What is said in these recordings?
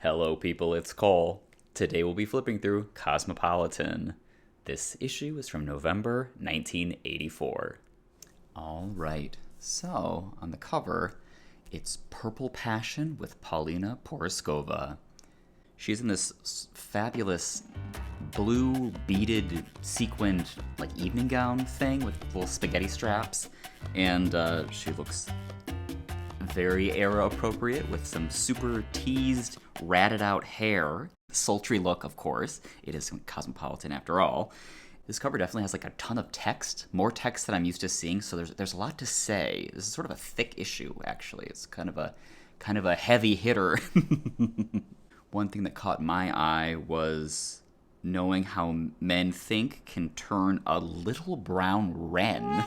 Hello, people, it's Cole. Today we'll be flipping through Cosmopolitan. This issue is from November 1984. All right, so on the cover, it's Purple Passion with Paulina Porizkova. She's in this fabulous blue beaded sequined like evening gown thing with little spaghetti straps, and she looks very era appropriate with some super teased, ratted out hair. Sultry look, of course. It is Cosmopolitan after all. This cover definitely has like a ton of text, more text than I'm used to seeing, so there's a lot to say. This is sort of a thick issue, actually. It's kind of a heavy hitter. One thing that caught my eye was knowing how men think can turn a little brown wren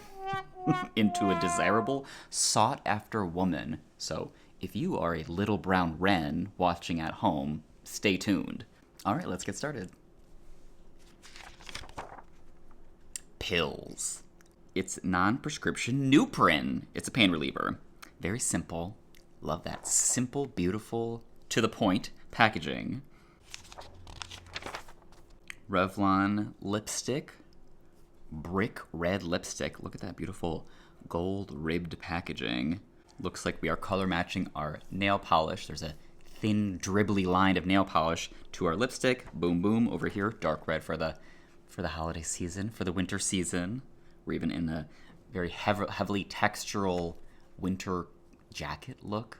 into a desirable, sought-after woman. So if you are a little brown wren watching at home, stay tuned. All right, let's get started. Pills. It's non-prescription Nuprin. It's a pain reliever. Very simple. Love that simple, beautiful, to the point packaging. Revlon lipstick. Brick red lipstick. Look at that beautiful gold ribbed packaging. Looks like we are color matching our nail polish. There's a thin dribbly line of nail polish to our lipstick. Boom boom over here. Dark red for the holiday season, for the winter season. We're even in a very heavily textural winter jacket look.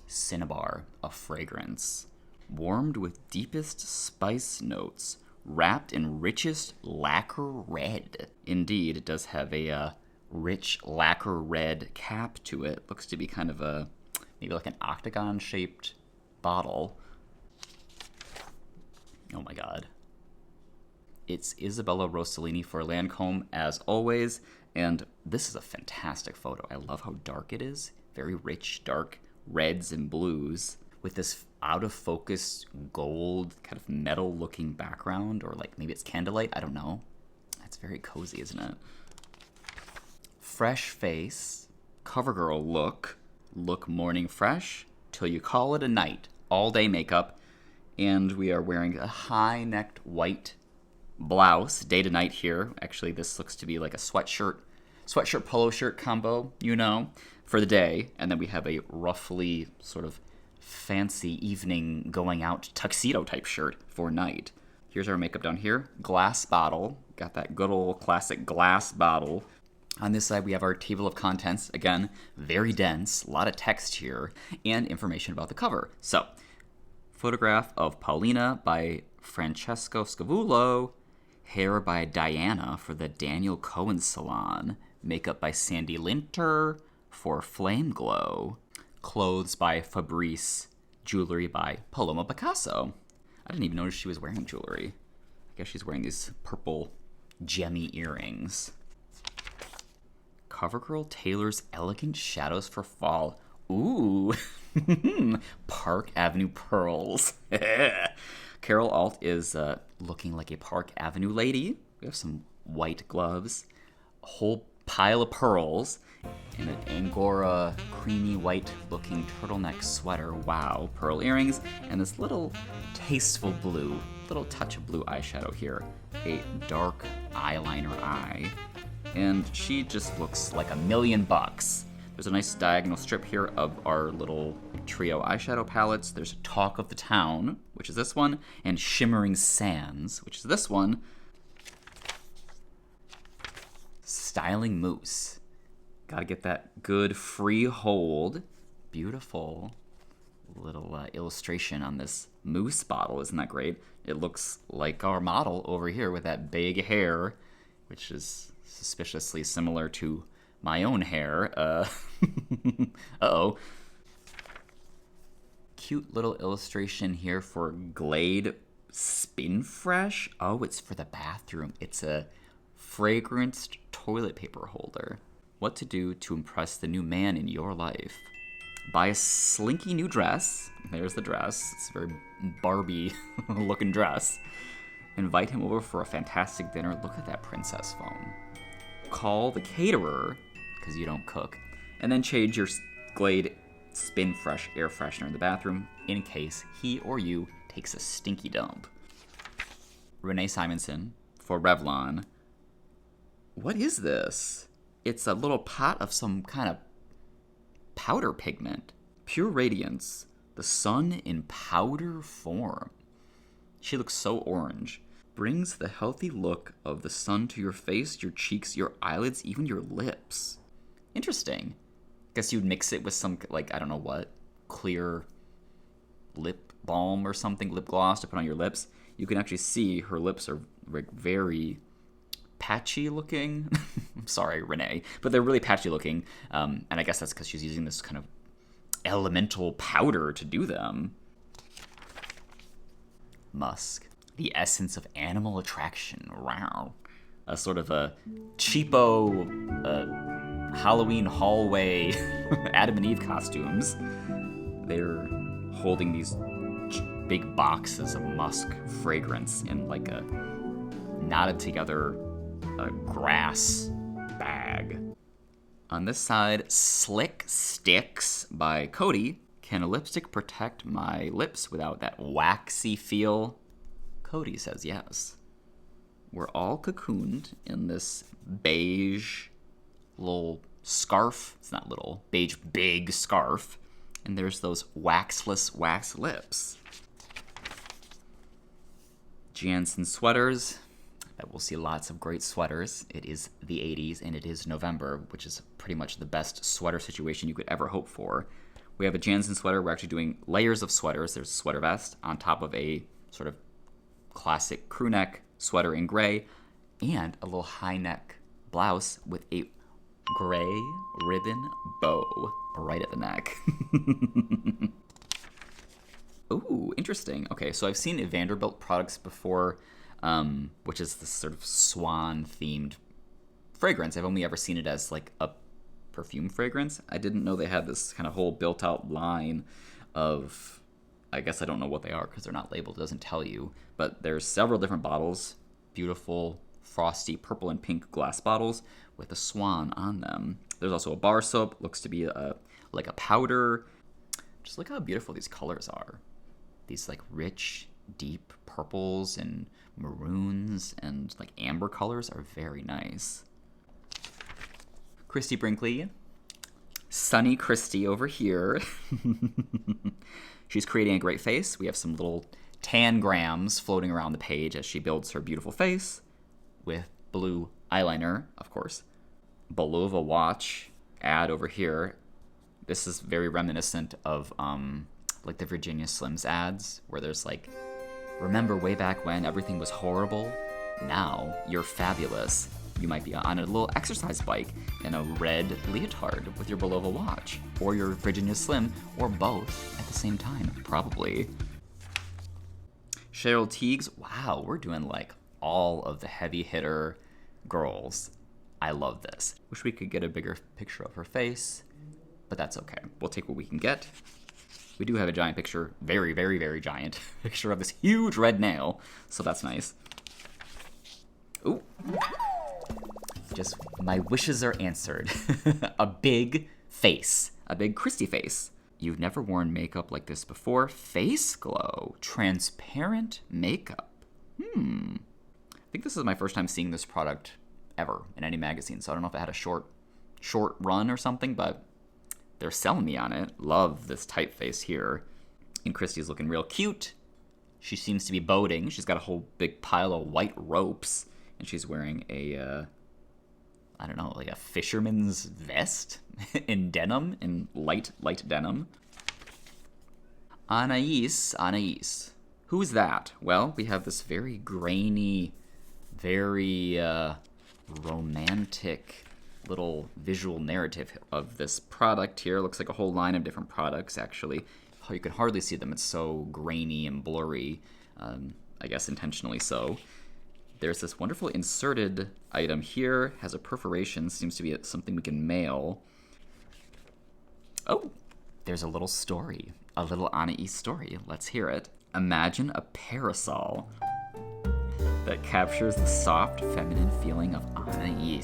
Cinnabar, a fragrance. Warmed with deepest spice notes. Wrapped in richest lacquer red. Indeed, it does have a rich lacquer red cap to it. Looks to be kind of maybe like an octagon-shaped bottle. Oh my god. It's Isabella Rossellini for Lancome, as always, and this is a fantastic photo. I love how dark it is. Very rich, dark reds and blues, with this out-of-focus gold kind of metal-looking background, or like maybe it's candlelight, I don't know. It's very cozy, isn't it? Fresh face, CoverGirl look morning fresh, till you call it a night, all-day makeup, and we are wearing a high-necked white blouse, day to night here. Actually, this looks to be like a sweatshirt polo shirt combo, for the day, and then we have a roughly sort of fancy evening going out tuxedo type shirt for night. Here's our makeup down here. Glass bottle. Got that good old classic glass bottle. On this side, we have our table of contents. Again, very dense. A lot of text here. And information about the cover. So, photograph of Paulina by Francesco Scavullo. Hair by Diana for the Daniel Cohen Salon. Makeup by Sandy Linter for Flame Glow. Clothes by Fabrice, jewelry by Paloma Picasso. I didn't even notice she was wearing jewelry. I guess she's wearing these purple gemmy earrings. CoverGirl tailors elegant shadows for fall. Ooh, Park Avenue pearls. Carol Alt is looking like a Park Avenue lady. We have some white gloves, a whole pile of pearls, and an Angora creamy white looking turtleneck sweater. Wow, pearl earrings, and this little tasteful blue, little touch of blue eyeshadow here. A dark eyeliner eye. And she just looks like $1,000,000. There's a nice diagonal strip here of our little trio eyeshadow palettes. There's Talk of the Town, which is this one, and Shimmering Sands, which is this one. Styling Mousse. Gotta get that good free hold. Beautiful little illustration on this mousse bottle. Isn't that great? It looks like our model over here with that big hair, which is suspiciously similar to my own hair. Uh-oh. Cute little illustration here for Glade Spin Fresh. Oh, it's for the bathroom. It's a fragranced toilet paper holder. What to do to impress the new man in your life. Buy a slinky new dress. There's the dress. It's a very Barbie looking dress. Invite him over for a fantastic dinner. Look at that princess phone. Call the caterer, because you don't cook. And then change your Glade spin fresh air freshener in the bathroom in case he or you takes a stinky dump. Renee Simonsen for Revlon. What is this? It's a little pot of some kind of powder pigment. Pure Radiance. The sun in powder form. She looks so orange. Brings the healthy look of the sun to your face, your cheeks, your eyelids, even your lips. Interesting. Guess you'd mix it with some, like, I don't know what, clear lip balm or something, lip gloss to put on your lips. You can actually see her lips are like very patchy looking. I'm sorry, Renee, but they're really patchy looking. And I guess that's because she's using this kind of elemental powder to do them. Musk. The essence of animal attraction. Wow. A sort of a cheapo Halloween hallway Adam and Eve costumes. They're holding these big boxes of musk fragrance in like a knotted together grass bag. On this side, Slick Sticks by Cody. Can a lipstick protect my lips without that waxy feel? Cody says yes. We're all cocooned in this beige little scarf. It's not little, beige big scarf. And there's those waxless wax lips. Jansen sweaters. I bet we'll see lots of great sweaters. It is the 80s and it is November, which is pretty much the best sweater situation you could ever hope for. We have a Jansen sweater. We're actually doing layers of sweaters. There's a sweater vest on top of a sort of classic crew neck sweater in gray and a little high neck blouse with a gray ribbon bow right at the neck. Ooh, interesting. Okay, so I've seen Vanderbilt products before, which is this sort of swan-themed fragrance. I've only ever seen it as like a perfume fragrance. I didn't know they had this kind of whole built-out line of, I guess I don't know what they are because they're not labeled. It doesn't tell you. But there's several different bottles, beautiful, frosty purple and pink glass bottles with a swan on them. There's also a bar soap, looks to be like a powder. Just look how beautiful these colors are. These like rich, deep purples and maroons and like amber colors are very nice. Christie Brinkley. Sunny Christie over here. She's creating a great face. We have some little tangrams floating around the page as she builds her beautiful face with blue eyeliner, of course. Bulova watch ad over here. This is very reminiscent of like the Virginia Slims ads where there's like, remember way back when everything was horrible? Now you're fabulous. You might be on a little exercise bike in a red leotard with your Bulova watch, or your Virginia Slim, or both at the same time, probably. Cheryl Tiegs. Wow, we're doing like all of the heavy hitter girls. I love this. Wish we could get a bigger picture of her face, but that's okay. We'll take what we can get. We do have a giant picture, very, very, very giant picture of this huge red nail, so that's nice. Ooh. Just, my wishes are answered. A big face. A big Christie face. You've never worn makeup like this before. Face glow. Transparent makeup. I think this is my first time seeing this product ever in any magazine, so I don't know if it had a short run or something, but they're selling me on it. Love this typeface here. And Christie's looking real cute. She seems to be boating. She's got a whole big pile of white ropes, and she's wearing a I don't know, like a fisherman's vest in denim, in light denim. Anais. Who's that? Well, we have this very grainy, very romantic little visual narrative of this product here. Looks like a whole line of different products, actually. Oh, you can hardly see them. It's so grainy and blurry, I guess intentionally so. There's this wonderful inserted item here, has a perforation, seems to be something we can mail. Oh, there's a little story, a little Anais story. Let's hear it. Imagine a parasol that captures the soft, feminine feeling of Anais.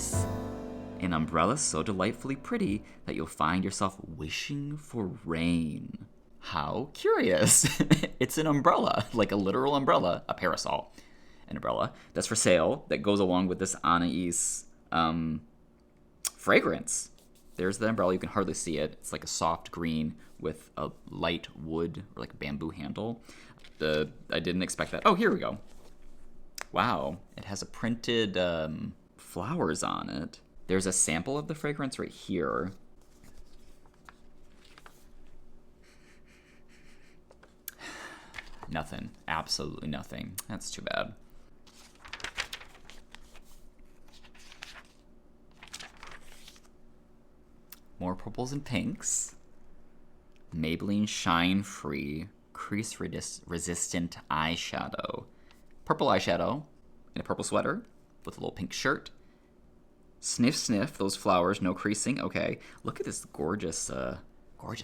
An umbrella so delightfully pretty that you'll find yourself wishing for rain. How curious. It's an umbrella, like a literal umbrella, a parasol, an umbrella that's for sale that goes along with this Anais fragrance. There's the umbrella. You can hardly see it. It's like a soft green with a light wood or like bamboo handle. I didn't expect that. Oh, here we go. Wow. It has a printed flowers on it. There's a sample of the fragrance right here. Nothing. Absolutely nothing. That's too bad. More purples and pinks. Maybelline Shine Free Crease Resistant Eyeshadow. Purple eyeshadow in a purple sweater with a little pink shirt. Sniff, sniff, those flowers, no creasing. Okay, look at this gorgeous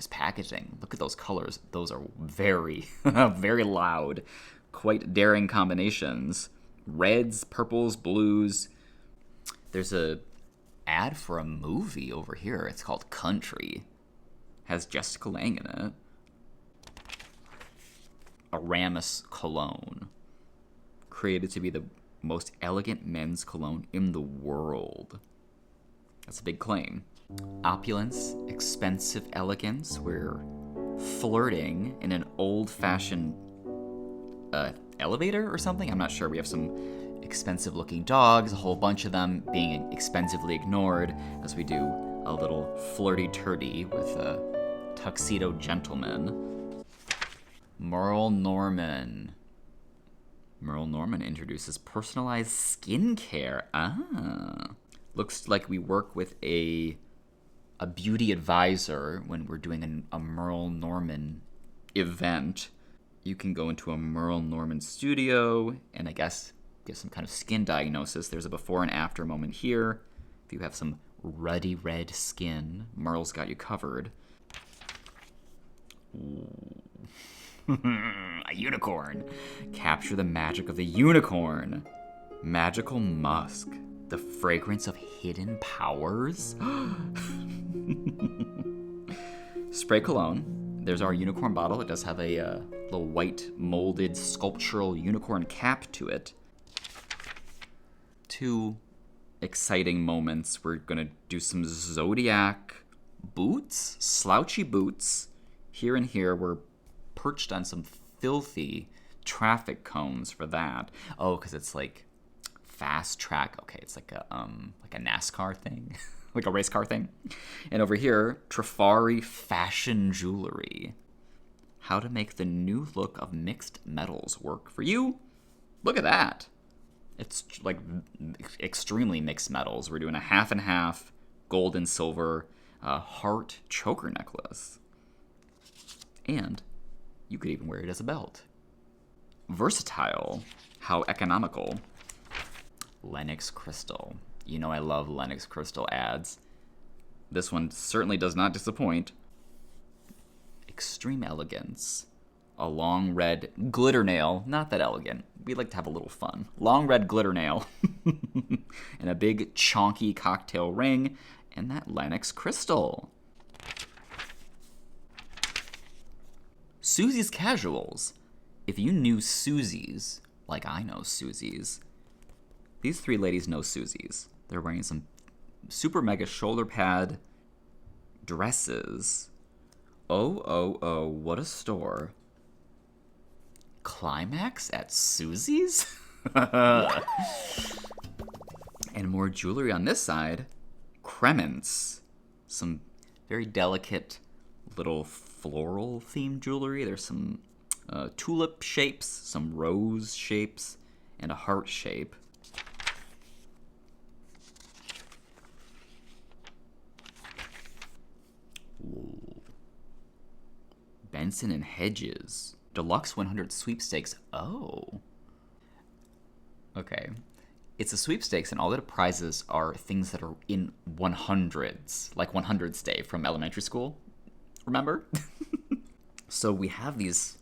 packaging. Look at those colors. Those are very, very loud. Quite daring combinations. Reds, purples, blues. There's a ad for a movie over here. It's called Country. Has Jessica Lange in it. Aramis cologne. Created to be the most elegant men's cologne in the world. That's a big claim. Opulence, expensive elegance. We're flirting in an old-fashioned elevator or something. I'm not sure. We have some expensive-looking dogs, a whole bunch of them being expensively ignored as we do a little flirty-turdy with a tuxedo gentleman. Merle Norman. Merle Norman introduces personalized skincare. Looks like we work with a beauty advisor when we're doing a Merle Norman event. You can go into a Merle Norman studio and I guess get some kind of skin diagnosis. There's a before and after moment here. If you have some ruddy red skin, Merle's got you covered. A unicorn. Capture the magic of the unicorn. Magical musk. The fragrance of hidden powers. Spray cologne. There's our unicorn bottle. It does have a little white molded sculptural unicorn cap to it. Two exciting moments. We're going to do some Zodiac boots. Slouchy boots. Here and here we're perched on some filthy traffic cones for that. Oh, because it's like fast track. Okay, it's like a NASCAR thing, like a race car thing. And over here, Trifari fashion jewelry. How to make the new look of mixed metals work for you. Look at that. It's like extremely mixed metals. We're doing a half and half gold and silver heart choker necklace. And you could even wear it as a belt. Versatile. How economical. Lennox Crystal. You know I love Lennox Crystal ads. This one certainly does not disappoint. Extreme elegance. A long red glitter nail. Not that elegant. We like to have a little fun. Long red glitter nail. And a big chonky cocktail ring. And that Lennox Crystal. Susie's Casuals. If you knew Susie's, like I know Susie's, these three ladies know Susie's. They're wearing some super mega shoulder pad dresses. Oh, what a store. Climax at Susie's? And more jewelry on this side. Cremants. Some very delicate little floral themed jewelry. There's some tulip shapes, some rose shapes, and a heart shape. Ooh. Benson and Hedges. Deluxe 100 sweepstakes. Oh. Okay. It's a sweepstakes, and all the prizes are things that are in 100s, like 100s Day from elementary school. Remember? So we have these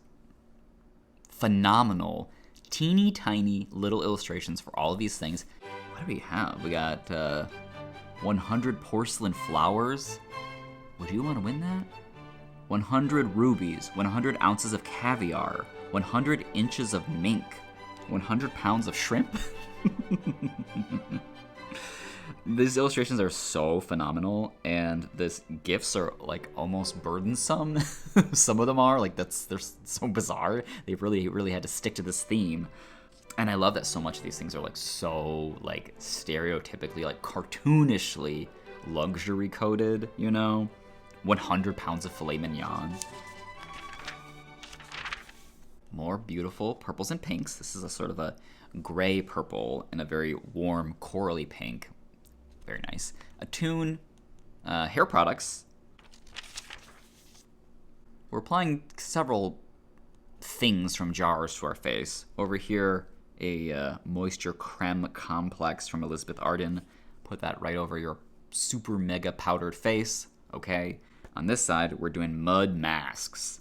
phenomenal, teeny tiny little illustrations for all of these things. What do we have? We got 100 porcelain flowers. Would you want to win that? 100 rubies, 100 ounces of caviar, 100 inches of mink, 100 pounds of shrimp. These illustrations are so phenomenal, and these gifts are like almost burdensome. Some of them are like they're so bizarre. They really had to stick to this theme. And I love that so much of these things are like so like stereotypically like cartoonishly luxury coded, you know? 100 pounds of filet mignon. More beautiful purples and pinks. This is a sort of a gray purple and a very warm corally pink. Very nice. Attune hair products. We're applying several things from jars to our face. Over here, a moisture creme complex from Elizabeth Arden. Put that right over your super mega powdered face. Okay. On this side, we're doing mud masks.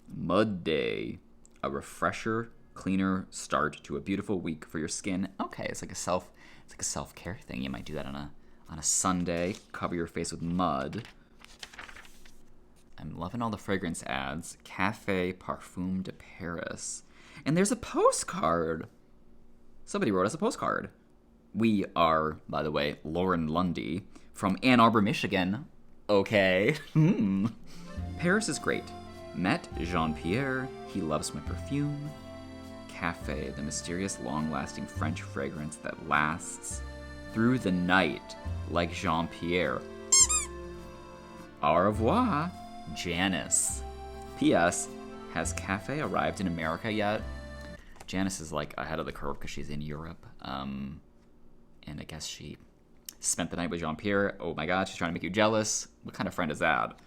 Mud Day. A refresher, cleaner start to a beautiful week for your skin. Okay, it's like a self-care thing. You might do that on a Sunday. Cover your face with mud. I'm loving all the fragrance ads. Café Parfum de Paris. And there's a postcard. Somebody wrote us a postcard. We are, by the way, Lauren Lundy from Ann Arbor, Michigan. Okay. Paris is great. Met Jean-Pierre. He loves my perfume. Café, the mysterious, long-lasting French fragrance that lasts through the night like Jean-Pierre. Au revoir, Janice. P.S. Has Café arrived in America yet? Janice is like ahead of the curve because she's in Europe. And I guess she spent the night with Jean-Pierre. Oh my god, she's trying to make you jealous. What kind of friend is that?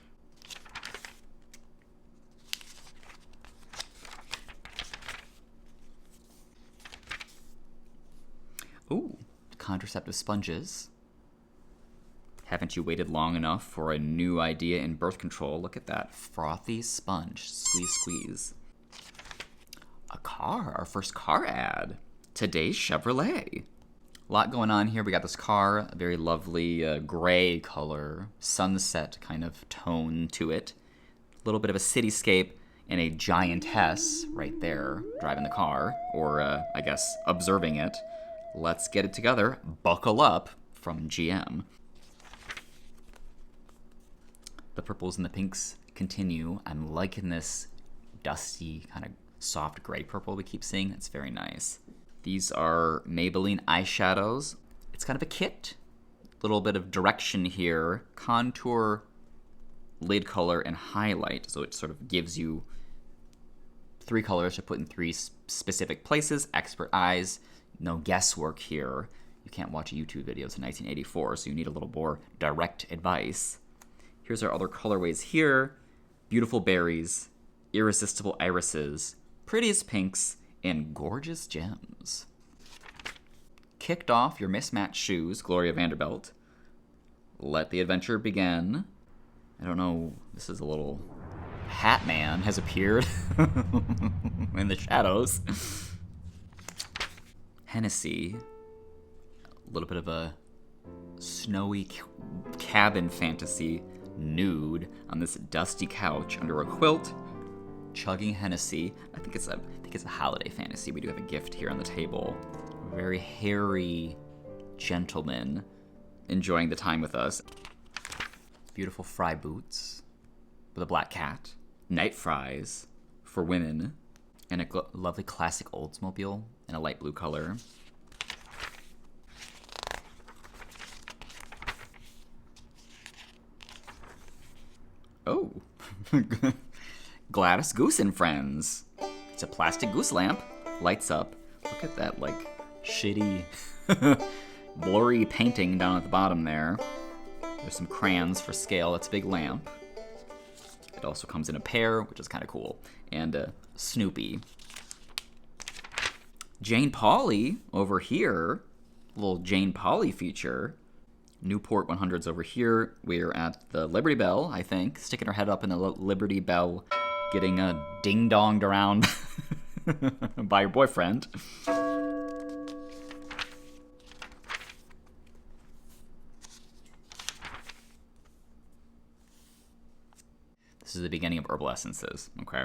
Ooh, contraceptive sponges. Haven't you waited long enough for a new idea in birth control? Look at that. Frothy sponge. Squeeze, squeeze. A car. Our first car ad. Today's Chevrolet. A lot going on here. We got this car. A very lovely gray color. Sunset kind of tone to it. A little bit of a cityscape. And a giantess right there driving the car. Or, I guess, observing it. Let's get it together. Buckle up from GM. The purples and the pinks continue. I'm liking this dusty, kind of soft gray purple we keep seeing. It's very nice. These are Maybelline eyeshadows. It's kind of a kit. A little bit of direction here. Contour, lid color, and highlight. So it sort of gives you 3 colors to put in 3 specific places. Expert eyes. No guesswork here. You can't watch YouTube videos in 1984, so you need a little more direct advice. Here's our other colorways here. Beautiful berries, irresistible irises, prettiest pinks, and gorgeous gems. Kicked off your mismatched shoes, Gloria Vanderbilt. Let the adventure begin. I don't know, this is a little... Hat Man has appeared in the shadows. Hennessy, a little bit of a snowy cabin fantasy nude on this dusty couch under a quilt, chugging Hennessy. I think it's a holiday fantasy. We do have a gift here on the table. Very hairy gentleman enjoying the time with us. Beautiful fry boots with a black cat. Night fries for women. And a lovely classic Oldsmobile in a light blue color. Oh, Gladys Goose and Friends. It's a plastic goose lamp, lights up. Look at that, like, shitty, blurry painting down at the bottom there. There's some crayons for scale. It's a big lamp. It also comes in a pair, which is kind of cool. And Snoopy. Jane Pauley over here. Little Jane Pauley feature. Newport 100s over here. We're at the Liberty Bell, I think. Sticking her head up in the Liberty Bell. Getting ding-donged around by your boyfriend. This is the beginning of herbal essences, okay?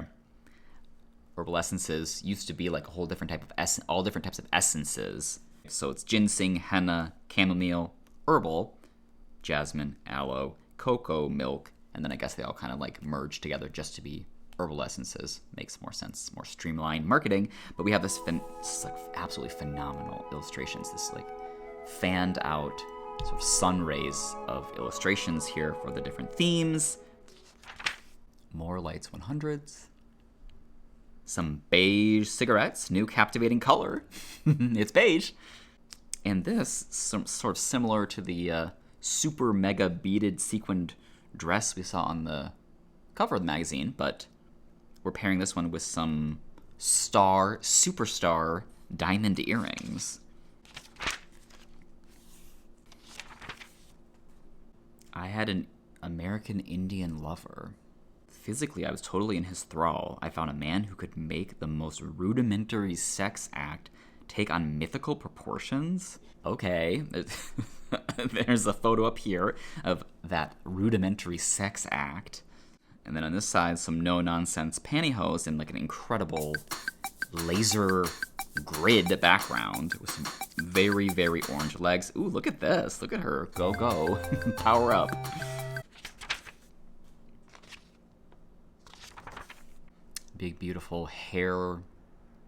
Herbal essences used to be like a whole different type of all different types of essences. So it's ginseng, henna, chamomile, herbal, jasmine, aloe, cocoa, milk, and then I guess they all kind of like merge together just to be herbal essences. Makes more sense, more streamlined marketing. But we have this like absolutely phenomenal illustrations, this like fanned out sort of sun rays of illustrations here for the different themes. More Lights 100s. Some beige cigarettes, new captivating color. It's beige. And this, sort of similar to the super mega beaded sequined dress we saw on the cover of the magazine, but we're pairing this one with some superstar diamond earrings. I had an American Indian lover. Physically, I was totally in his thrall. I found a man who could make the most rudimentary sex act take on mythical proportions. Okay, there's a photo up here of that rudimentary sex act. And then on this side, some no-nonsense pantyhose and like an incredible laser grid background with some very, very orange legs. Ooh, look at this. Look at her. Go, go. Power up. Big, beautiful hair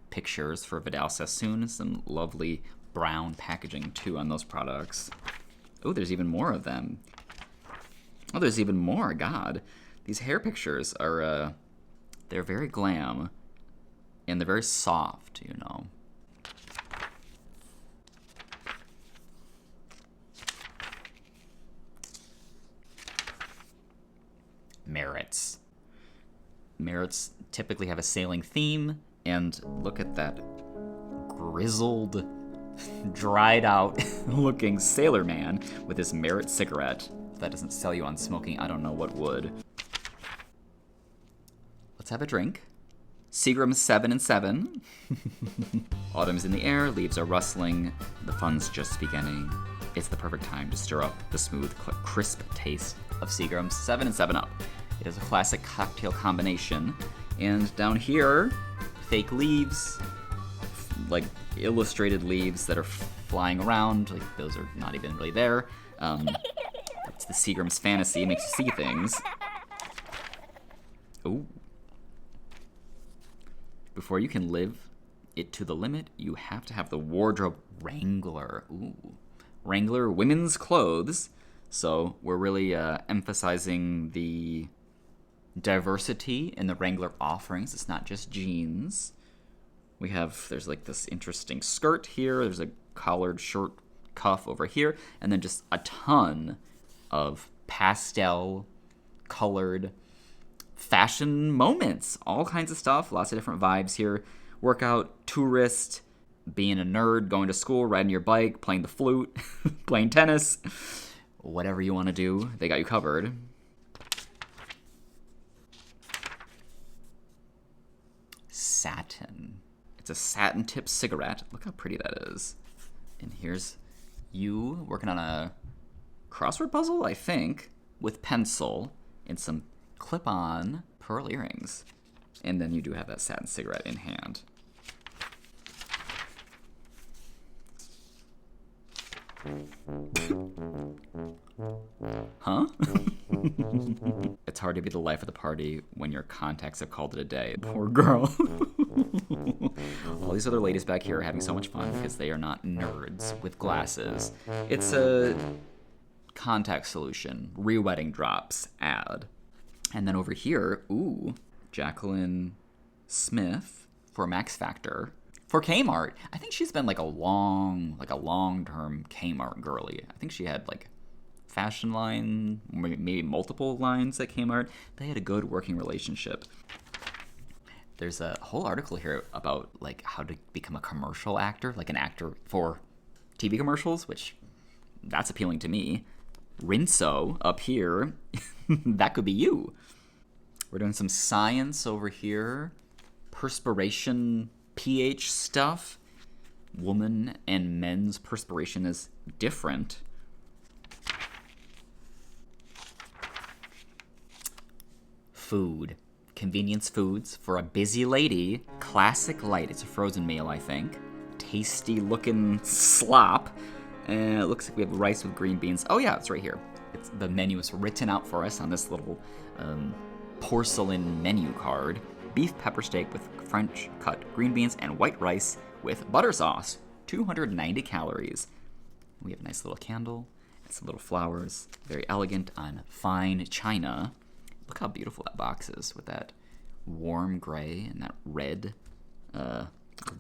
pictures for Vidal Sassoon. Some lovely brown packaging, too, on those products. Oh, there's even more of them. Oh, there's even more. God. These hair pictures are, they're very glam. And they're very soft, you know. Merits. Merits typically have a sailing theme, and look at that grizzled, dried out looking sailor man with his Merit cigarette. If that doesn't sell you on smoking, I don't know what would. Let's have a drink. Seagram's 7 and 7. Autumn's in the air, leaves are rustling, the fun's just beginning. It's the perfect time to stir up the smooth, crisp taste of Seagram's 7 and 7 Up. It is a classic cocktail combination. And down here, fake leaves, like illustrated leaves that are flying around. Like those are not even really there. It's the Seagram's fantasy, it makes you see things. Ooh. Before you can live it to the limit, you have to have the wardrobe Wrangler. Ooh. Wrangler women's clothes. So we're really emphasizing the diversity in the Wrangler offerings. It's not just jeans. There's like this interesting skirt here. There's a collared shirt cuff over here. And then just a ton of pastel colored fashion moments. All kinds of stuff. Lots of different vibes here. Workout, tourist, being a nerd, going to school, riding your bike, playing the flute, playing tennis. Whatever you want to do, they got you covered. Satin. It's a satin tip cigarette. Look how pretty that is. And here's you working on a crossword puzzle, I think, with pencil and some clip-on pearl earrings. And then you do have that satin cigarette in hand. Huh? It's hard to be the life of the party when your contacts have called it a day. Poor girl. All these other ladies back here are having so much fun because they are not nerds with glasses. It's a contact solution, re-wedding drops ad. And then over here, ooh, Jacqueline Smith for Max Factor. For Kmart, I think she's been like a long-term Kmart girly. I think she had like fashion line, maybe multiple lines at Kmart. They had a good working relationship. There's a whole article here about like how to become a commercial actor, like an actor for TV commercials, which that's appealing to me. Rinso up here, that could be you. We're doing some science over here. Perspiration pH stuff. Woman and men's perspiration is different. Food. Convenience foods for a busy lady. Classic light. It's a frozen meal, I think. Tasty looking slop. And it looks like we have rice with green beans. Oh yeah, it's right here. The menu is written out for us on this little porcelain menu card. Beef pepper steak with French cut green beans and white rice with butter sauce. 290 calories. We have a nice little candle and some little flowers. Very elegant on fine china. Look how beautiful that box is with that warm gray and that red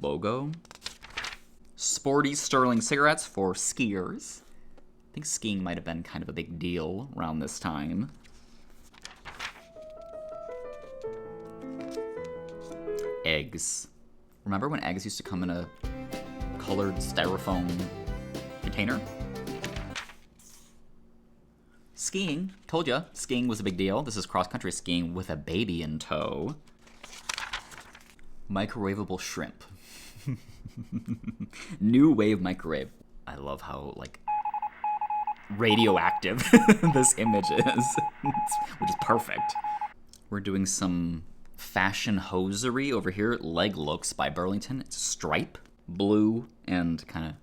logo. Sporty Sterling cigarettes for skiers. I think skiing might have been kind of a big deal around this time. Eggs. Remember when eggs used to come in a colored styrofoam container? Skiing. Told ya, skiing was a big deal. This is cross-country skiing with a baby in tow. Microwavable shrimp. New wave microwave. I love how, like, radioactive this image is, which is perfect. We're doing some fashion hosiery over here. Leg Looks by Burlington. It's a stripe, blue, and kind of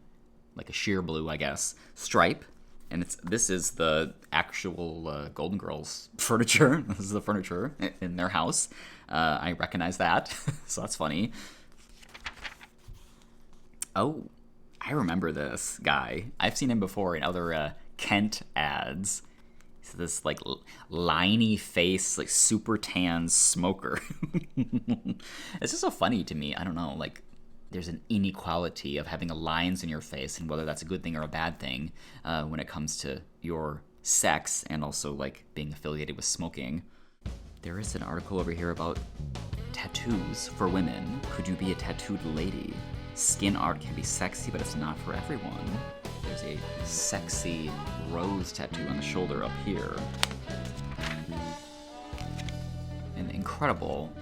like a sheer blue, I guess, stripe. And this is the actual Golden Girls furniture. This is the furniture in their house. I recognize that, so that's funny. Oh, I remember this guy. I've seen him before in other Kent ads. He's this like liney face, like super tan smoker. It's just so funny to me. I don't know, like there's an inequality of having lines in your face and whether that's a good thing or a bad thing when it comes to your sex and also like being affiliated with smoking. There is an article over here about tattoos for women. Could you be a tattooed lady? Skin art can be sexy, but it's not for everyone. There's a sexy rose tattoo on the shoulder up here. An incredible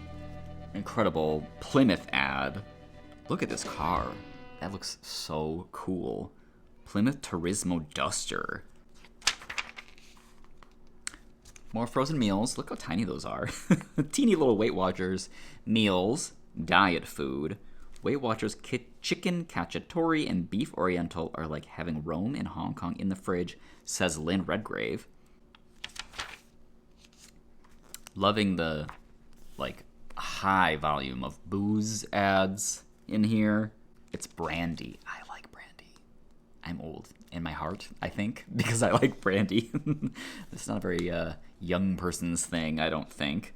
Plymouth ad. Look at this car. That looks so cool. Plymouth Turismo Duster. More frozen meals. Look how tiny those are. Teeny little Weight Watchers meals. Diet food. Weight Watchers chicken cacciatore and beef oriental are like having Rome and Hong Kong in the fridge, says Lynn Redgrave. Loving the like high volume of booze ads in here. It's brandy. I like brandy. I'm old in my heart, I think, because I like brandy. It's not a very young person's thing, I don't think.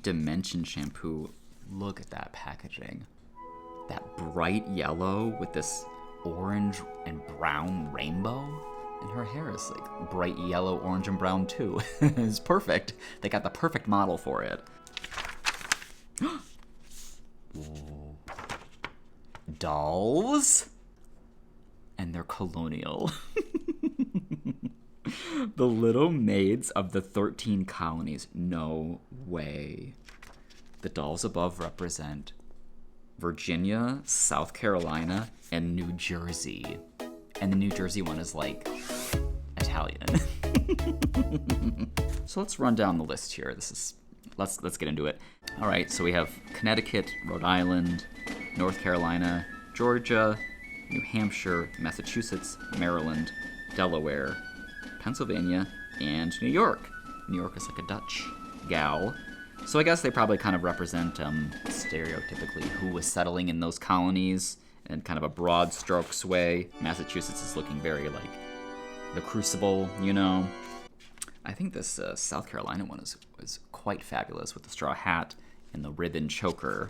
Dimension shampoo. Look at that packaging. That bright yellow with this orange and brown rainbow. And her hair is like bright yellow, orange, and brown too. It's perfect. They got the perfect model for it. Dolls? And they're colonial. The Little Maids of the 13 Colonies. No way. The dolls above represent Virginia, South Carolina, and New Jersey. And the New Jersey one is like Italian. So let's run down the list here. Let's get into it. All right, so we have Connecticut, Rhode Island, North Carolina, Georgia, New Hampshire, Massachusetts, Maryland, Delaware, Pennsylvania, and New York. New York is like a Dutch gal. So I guess they probably kind of represent stereotypically who was settling in those colonies in kind of a broad strokes way. Massachusetts is looking very like the Crucible, you know. I think this South Carolina one is quite fabulous with the straw hat and the ribbon choker.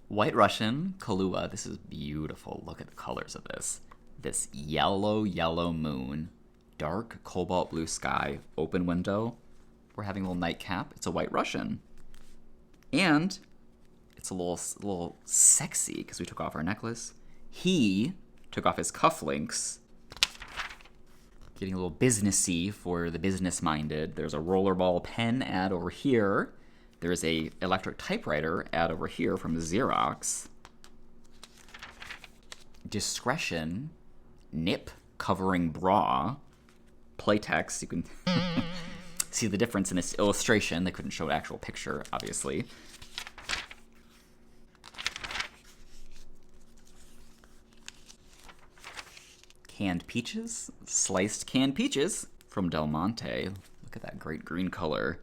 White Russian, Kahlua. This is beautiful. Look at the colors of this. This yellow moon, dark cobalt blue sky, open window. We're having a little nightcap. It's a White Russian. And it's a little sexy because we took off our necklace. He took off his cufflinks. Getting a little businessy for the business-minded. There's a rollerball pen ad over here. There's a electric typewriter ad over here from Xerox. Discretion, nip covering bra. play text. You can see the difference in this illustration. They couldn't show an actual picture, obviously. Canned peaches, sliced canned peaches from Del Monte. Look at that great green color.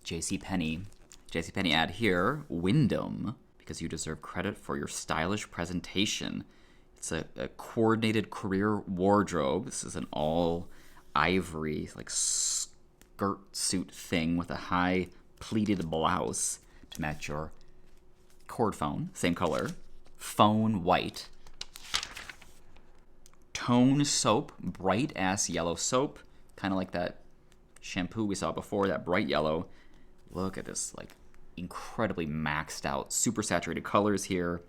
JCPenney. JCPenney ad here, Wyndham, because you deserve credit for your stylish presentation. It's a coordinated career wardrobe. This is an all ivory, like skirt suit thing with a high pleated blouse to match your cord phone, same color. Phone white. Tone soap, bright ass yellow soap, kind of like that shampoo we saw before, that bright yellow. Look at this, like, incredibly maxed out, super saturated colors here.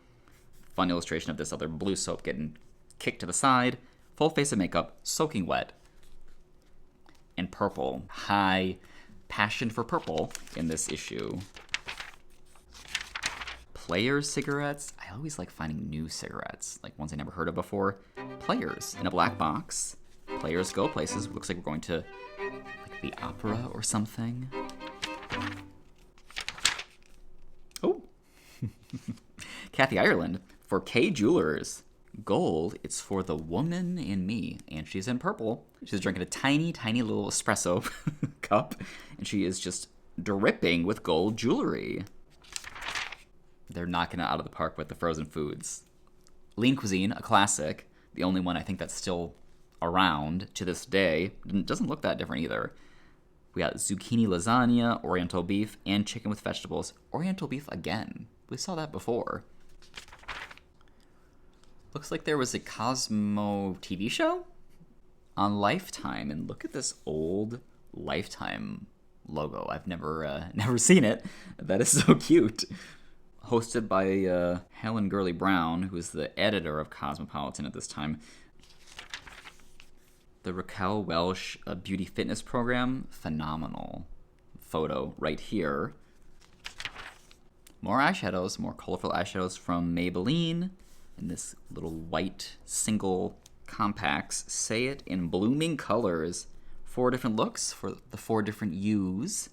Fun illustration of this other blue soap getting kicked to the side. Full face of makeup, soaking wet. And purple. High passion for purple in this issue. Players cigarettes. I always like finding new cigarettes, like ones I never heard of before. Players in a black box. Players go places. Looks like we're going to like the opera or something. Oh. Kathy Ireland for K Jewelers. Gold, it's for the woman in me. And she's in purple. She's drinking a tiny, tiny little espresso cup. And she is just dripping with gold jewelry. They're knocking it out of the park with the frozen foods. Lean Cuisine, a classic. The only one I think that's still around to this day. Doesn't look that different either. We got zucchini lasagna, oriental beef, and chicken with vegetables. Oriental beef again. We saw that before. Looks like there was a Cosmo TV show on Lifetime. And look at this old Lifetime logo. I've never seen it. That is so cute. Hosted by Helen Gurley Brown, who is the editor of Cosmopolitan at this time. The Raquel Welch Beauty Fitness Program, phenomenal photo right here. More eyeshadows, more colorful eyeshadows from Maybelline. And this little white single compacts. Say it in blooming colors. 4 different looks for the 4 different hues.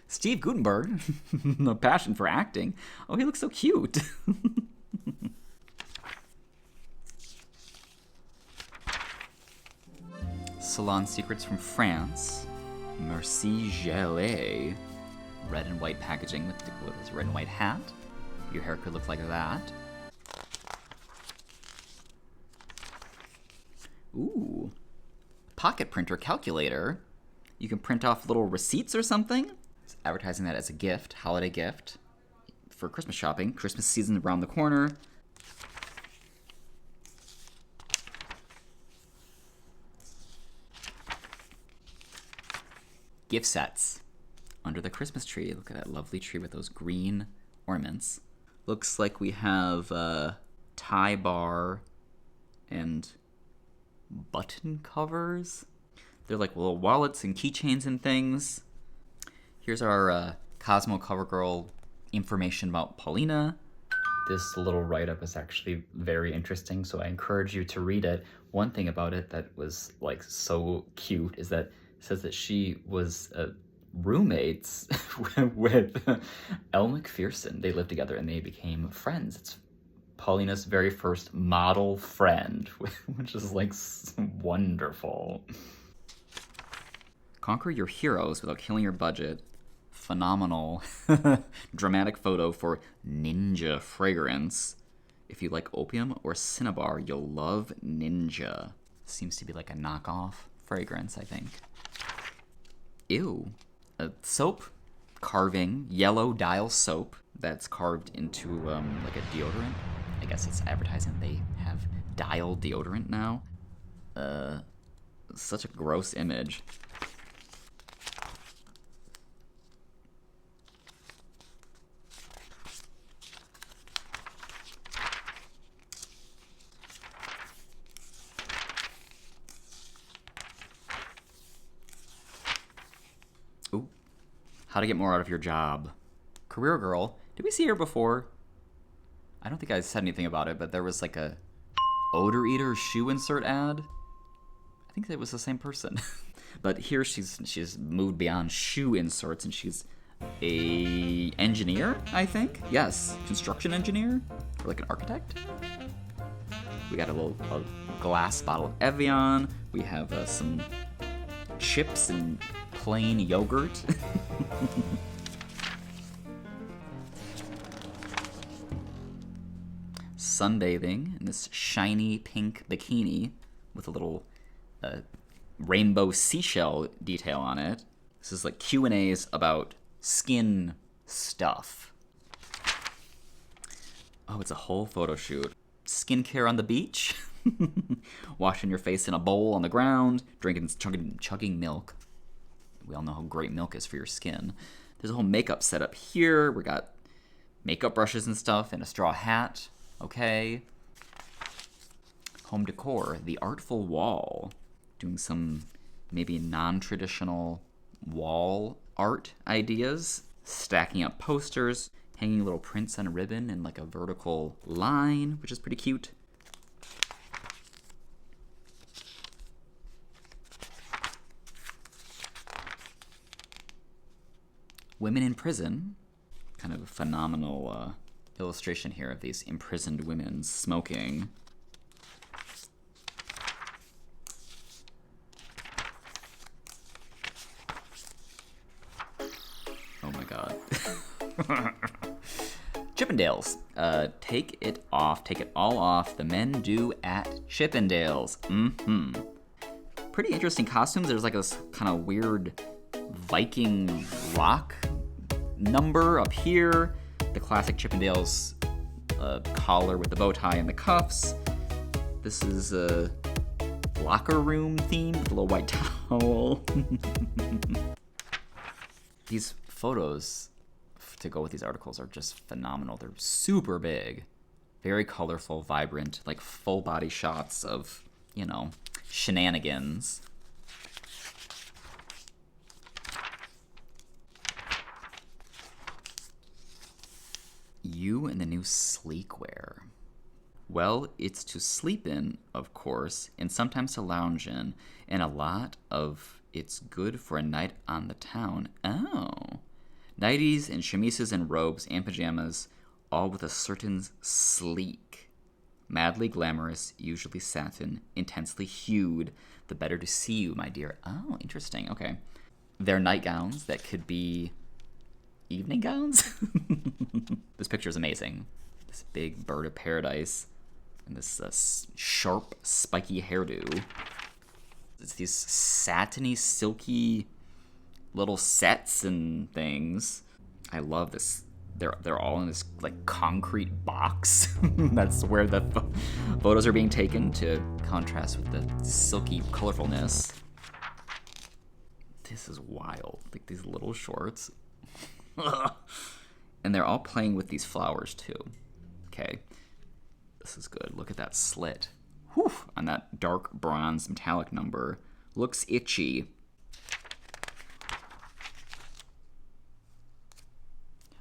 Steve Guttenberg, a passion for acting. Oh, he looks so cute. Salon Secrets from France. Merci Gelée. Red and white packaging with his red and white hat. Your hair could look like that. Ooh. Pocket printer calculator. You can print off little receipts or something. Advertising that as a gift, holiday gift for Christmas shopping. Christmas season around the corner. Gift sets under the Christmas tree. Look at that lovely tree with those green ornaments. Looks like we have a tie bar and button covers. They're like little wallets and keychains and things. Here's our Cosmo CoverGirl information about Paulina. This little write-up is actually very interesting, so I encourage you to read it. One thing about it that was like so cute is that it says that she was roommates with Elle Macpherson. They lived together and they became friends. It's Paulina's very first model friend, which is like wonderful. Conquer your heroes without killing your budget. Phenomenal dramatic photo for Ninja fragrance. If you like opium or cinnabar, you'll love Ninja. Seems to be like a knockoff fragrance, I think. Ew. A soap carving, yellow dial soap that's carved into like a deodorant. I guess it's advertising they have dial deodorant now. Such a gross image. How to get more out of your job. Career Girl. Did we see her before? I don't think I said anything about it, but there was like a odor eater shoe insert ad. I think it was the same person. But here she's moved beyond shoe inserts, and she's a engineer, I think. Yes, construction engineer, or like an architect. We got a glass bottle of Evian. We have some chips and plain yogurt. Sunbathing in this shiny pink bikini with a little rainbow seashell detail on it. This is like Q&As about skin stuff. Oh, it's a whole photo shoot. Skincare on the beach. Washing your face in a bowl on the ground. Chugging milk. We all know how great milk is for your skin. There's a whole makeup setup here. We got makeup brushes and stuff and a straw hat. Okay. Home decor. The Artful Wall. Doing some maybe non-traditional wall art ideas. Stacking up posters. Hanging little prints on a ribbon in like a vertical line, which is pretty cute. Women in prison. Kind of a phenomenal illustration here of these imprisoned women smoking. Oh my god. Chippendales. Take it all off. The men do at Chippendales. Pretty interesting costumes. There's like this kind of weird Viking rock number up here. The classic Chippendales collar with the bow tie and the cuffs. This is a locker room theme with a little white towel. These photos to go with these articles are just phenomenal. They're super big, very colorful, vibrant, like full body shots of, you know, shenanigans. You and the new Sleekwear. Well, it's to sleep in, of course, and sometimes to lounge in, and a lot of it's good for a night on the town. Oh. Nighties and chemises and robes and pajamas, all with a certain sleek. Madly glamorous, usually satin, intensely hued. The better to see you, my dear. Oh, interesting. Okay. They're nightgowns that could be evening gowns. This picture is amazing. This big bird of paradise and this sharp, spiky hairdo. It's these satiny, silky little sets and things. I love this. They're all in this like concrete box. That's where the photos are being taken to contrast with the silky colorfulness. This is wild. Like these little shorts. And they're all playing with these flowers too. Okay. This is good. Look at that slit. Whew, on that dark bronze metallic number. Looks itchy.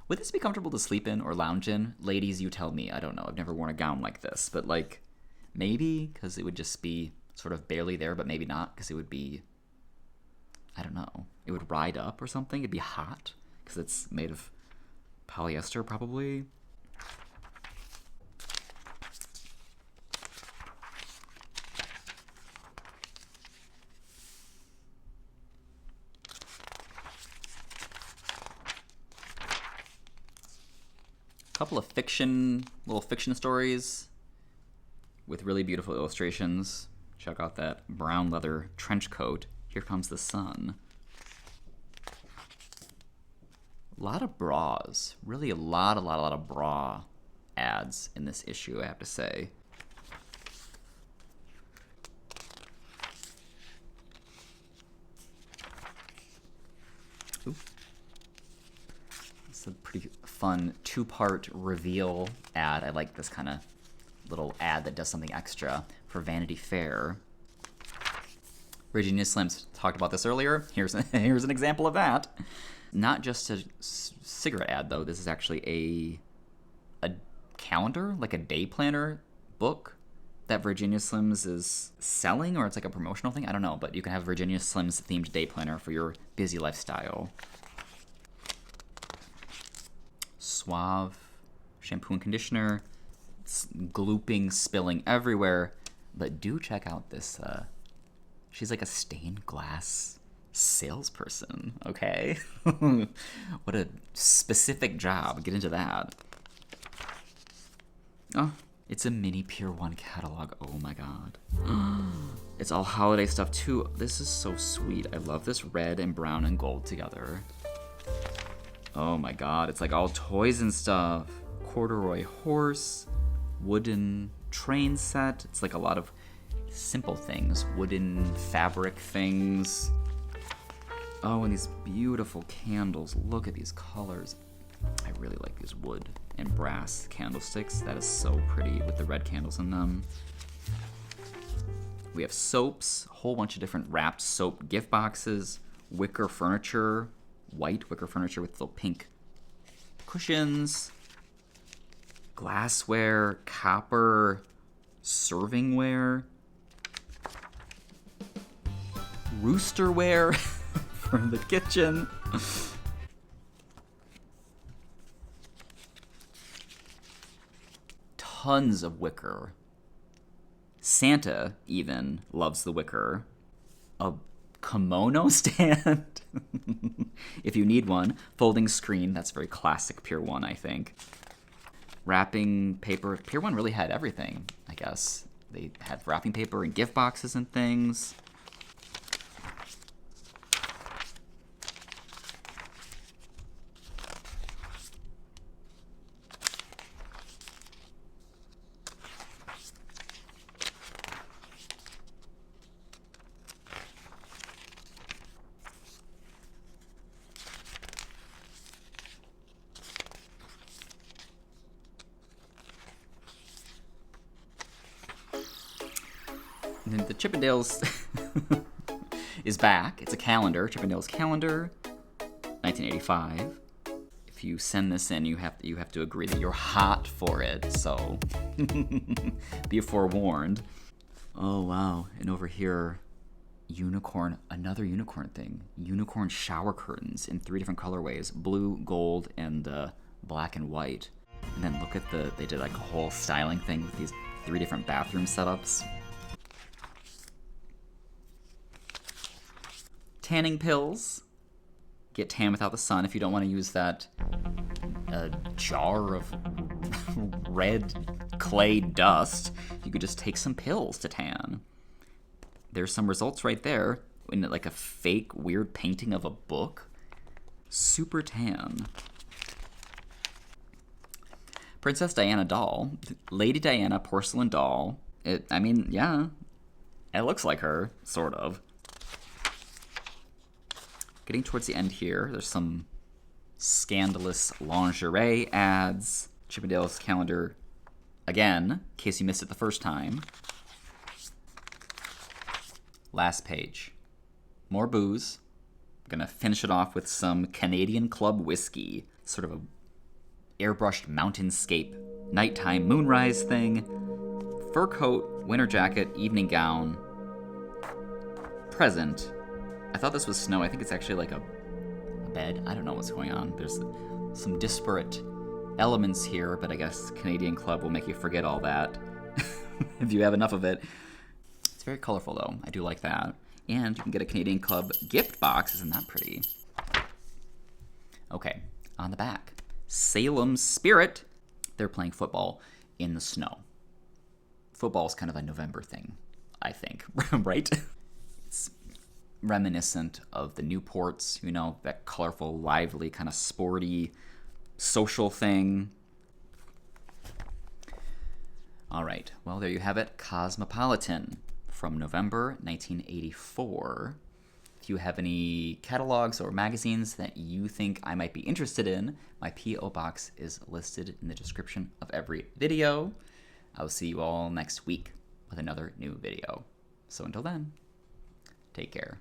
Would this be comfortable to sleep in or lounge in? Ladies, you tell me. I don't know. I've never worn a gown like this. But like, maybe because it would just be sort of barely there, but maybe not because it would be, I don't know. It would ride up or something. It'd be hot because it's made of polyester probably. Couple of little fiction stories with really beautiful illustrations. Check out that brown leather trench coat. Here comes the sun. A lot of bras. Really a lot of bra ads in this issue, I have to say. Ooh. It's a pretty fun two-part reveal ad. I like this kind of little ad that does something extra for Vanity Fair. Regina Slims talked about this earlier. Here's an example of that. Not just a cigarette ad, though. This is actually a calendar, like a day planner book that Virginia Slims is selling, or it's like a promotional thing. I don't know, but you can have Virginia Slims themed day planner for your busy lifestyle. Suave shampoo and conditioner. It's glooping, spilling everywhere. But do check out this. She's like a stained glass salesperson, okay? What a specific job. Get into that. Oh, it's a mini Pier 1 catalog. Oh my god. It's all holiday stuff too. This is so sweet. I love this red and brown and gold together. Oh my god, it's like all toys and stuff. Corduroy horse, wooden train set. It's like a lot of simple things. Wooden fabric things. Oh, and these beautiful candles. Look at these colors. I really like these wood and brass candlesticks. That is so pretty with the red candles in them. We have soaps, a whole bunch of different wrapped soap gift boxes, wicker furniture, white wicker furniture with little pink cushions, glassware, copper, servingware, roosterware for the kitchen. Tons of wicker. Santa even loves the wicker. A kimono stand, if you need one. Folding screen, that's very classic Pier 1, I think. Wrapping paper. Pier 1 really had everything, I guess. They had wrapping paper and gift boxes and things. And then the Chippendales is back. It's a calendar, Chippendales calendar, 1985. If you send this in, you have to agree that you're hot for it. So be forewarned. Oh wow! And over here, unicorn, another unicorn thing. Unicorn shower curtains in 3 different colorways: blue, gold, and black and white. And then look at they did like a whole styling thing with these 3 different bathroom setups. Tanning pills. Get tan without the sun if you don't want to use that jar of red clay dust. You could just take some pills to tan. There's some results right there in like a fake weird painting of a book. Super tan. Princess Diana doll. Lady Diana porcelain doll. Yeah. It looks like her, sort of. Getting towards the end here, there's some scandalous lingerie ads. Chippendales calendar again, in case you missed it the first time. Last page. More booze. I'm gonna finish it off with some Canadian Club whiskey. Sort of a airbrushed mountainscape, nighttime moonrise thing. Fur coat, winter jacket, evening gown. Present. I thought this was snow. I think it's actually like a bed. I don't know what's going on. There's some disparate elements here, but I guess Canadian Club will make you forget all that if you have enough of it. It's very colorful, though. I do like that. And you can get a Canadian Club gift box. Isn't that pretty? Okay, on the back. Salem Spirit. They're playing football in the snow. Football's kind of a November thing, I think, right? It's reminiscent of the Newports, you know, that colorful, lively, kind of sporty, social thing. All right, well, there you have it. Cosmopolitan from November 1984. If you have any catalogs or magazines that you think I might be interested in, my P.O. box is listed in the description of every video. I'll see you all next week with another new video. So until then, take care.